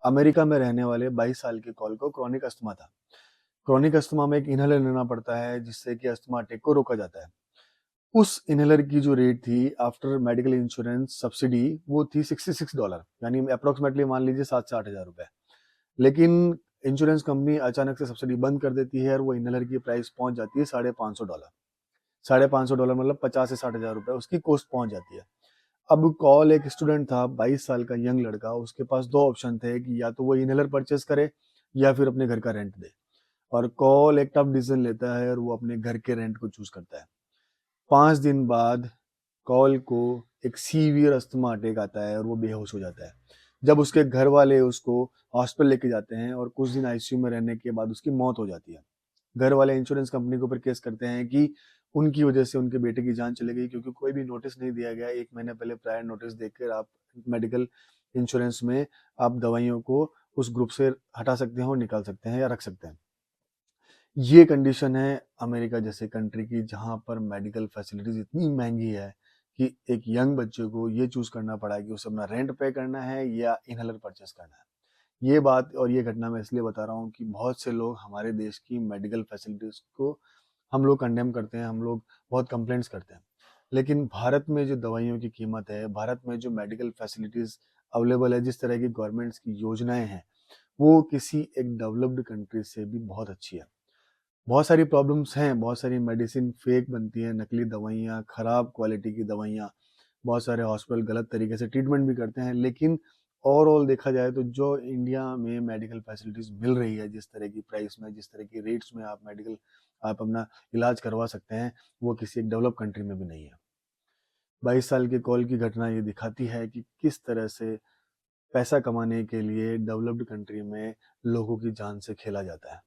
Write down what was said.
America में रहने वाले 22 साल के कॉल को क्रॉनिक अस्थमा था। क्रॉनिक अस्थमा में एक इन्हेलर लेना पड़ता है जिससे कि अस्थमा अटैक को रोका जाता है। उस इन्हेलर की जो रेट थी आफ्टर मेडिकल इंश्योरेंस सब्सिडी वो थी $66 यानी अप्रोक्सीमेटली मान लीजिए 7 से 8,000 रुपए। लेकिन इंश्योरेंस कंपनी अचानक से सब्सिडी बंद कर देती है और वो इन्हेलर की प्राइस पहुंच जाती है $550। $550 मतलब 50 से 60,000 रुपए उसकी कॉस्ट पहुंच जाती है। अब कॉल एक स्टूडेंट था 22 साल का यंग लड़का, उसके पास दो ऑप्शन थे कि या तो वो इनहेलर परचेस करे या फिर अपने घर का रेंट दे। और कॉल एक टफ डिसीजन लेता है और वो अपने घर के रेंट को चूज करता है। 5 दिन बाद कॉल को एक सीवियर अस्थमा अटैक आता है और वो बेहोश हो जाता है। जब उसके घर वाले उसको हॉस्पिटल लेके जाते हैं और कुछ दिन आईसीयू में रहने के बाद उसकी मौत हो जाती है। घर वाले इंश्योरेंस कंपनी के ऊपर केस करते हैं कि उनकी वजह से उनके बेटे की जान चली गई, क्योंकि कोई भी नोटिस नहीं दिया गया। 1 महीने पहले प्रायर नोटिस देकर आप मेडिकल इंश्योरेंस में आप दवाइयों को उस ग्रुप से हटा सकते हैं और निकाल सकते हैं या रख सकते हैं। ये कंडीशन है अमेरिका जैसे कंट्री की, जहाँ पर मेडिकल फैसिलिटीज इतनी महंगी है कि एक यंग बच्चे को ये चूज करना पड़ा कि उसे अपना रेंट पे करना है या इनहेलर परचेस करना है। ये बात और ये घटना मैं इसलिए बता रहा हूँ कि बहुत से लोग हमारे देश की मेडिकल फैसिलिटीज को हम लोग कंडेम करते हैं, हम लोग बहुत कंप्लेंट्स करते हैं। लेकिन भारत में जो दवाइयों की कीमत है, भारत में जो मेडिकल फैसिलिटीज अवेलेबल है, जिस तरह की गवर्नमेंट्स की योजनाएं हैं, वो किसी एक डेवलप्ड कंट्री से भी बहुत अच्छी है। बहुत सारी प्रॉब्लम्स हैं, बहुत सारी मेडिसिन फेक बनती हैं, नकली दवाइयाँ, खराब क्वालिटी की दवाइयाँ, बहुत सारे हॉस्पिटल गलत तरीके से ट्रीटमेंट भी करते हैं। लेकिन ओवरऑल देखा जाए तो जो इंडिया में मेडिकल फैसिलिटीज़ मिल रही है, जिस तरह की प्राइस में, जिस तरह की रेट्स में आप अपना इलाज करवा सकते हैं, वो किसी एक डेवलप कंट्री में भी नहीं है। 22 साल के कॉल की घटना ये दिखाती है कि किस तरह से पैसा कमाने के लिए डेवलप्ड कंट्री में लोगों की जान से खेला जाता है।